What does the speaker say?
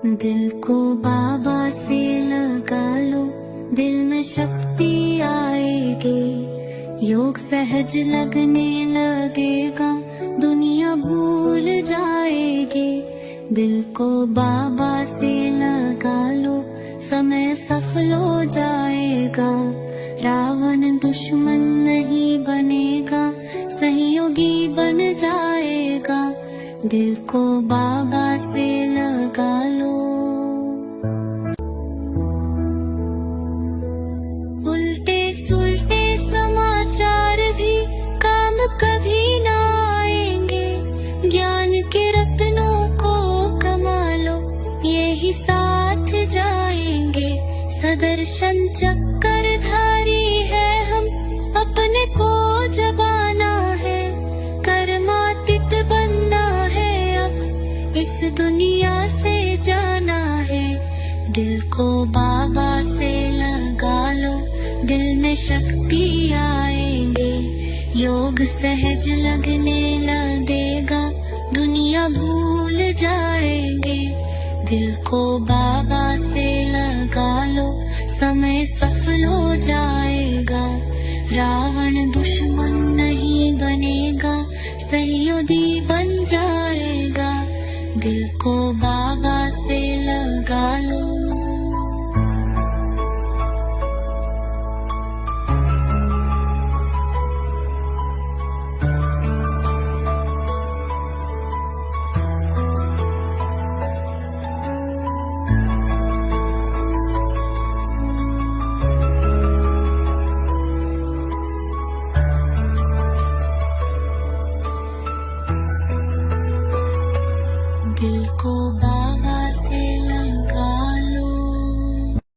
दिल को बाबा से लगा लो, दिल में शक्ति आएगी। योग सहज लगने लगेगा, दुनिया भूल जाएगी। दिल को बाबा से लगा लो, समय सफल हो जाएगा। रावण दुश्मन नहीं बनेगा, सहयोगी बन जाएगा। दिल को बाबा से लगा लो। उल्टे सुल्टे समाचार भी काम कभी ना आएंगे। ज्ञान के रत्नों को कमा लो, यही साथ जाएंगे। सदर्शन चक्रधारी है हम, अपने को जबाना है। कर्मातीत बनना है, अब इस दुनिया से जाना है। दिल को बाबा से लगा लो, दिल में शक्ति आएंगे। योग सहज लगने लगेगा, दुनिया भूल जाएंगे। दिल को बाबा से लगा लो, समय सफल हो जाएगा। रावण दुश्मन नहीं बनेगा, सहयोगी बन जाएगा। दिल को बाबा से लगा लो।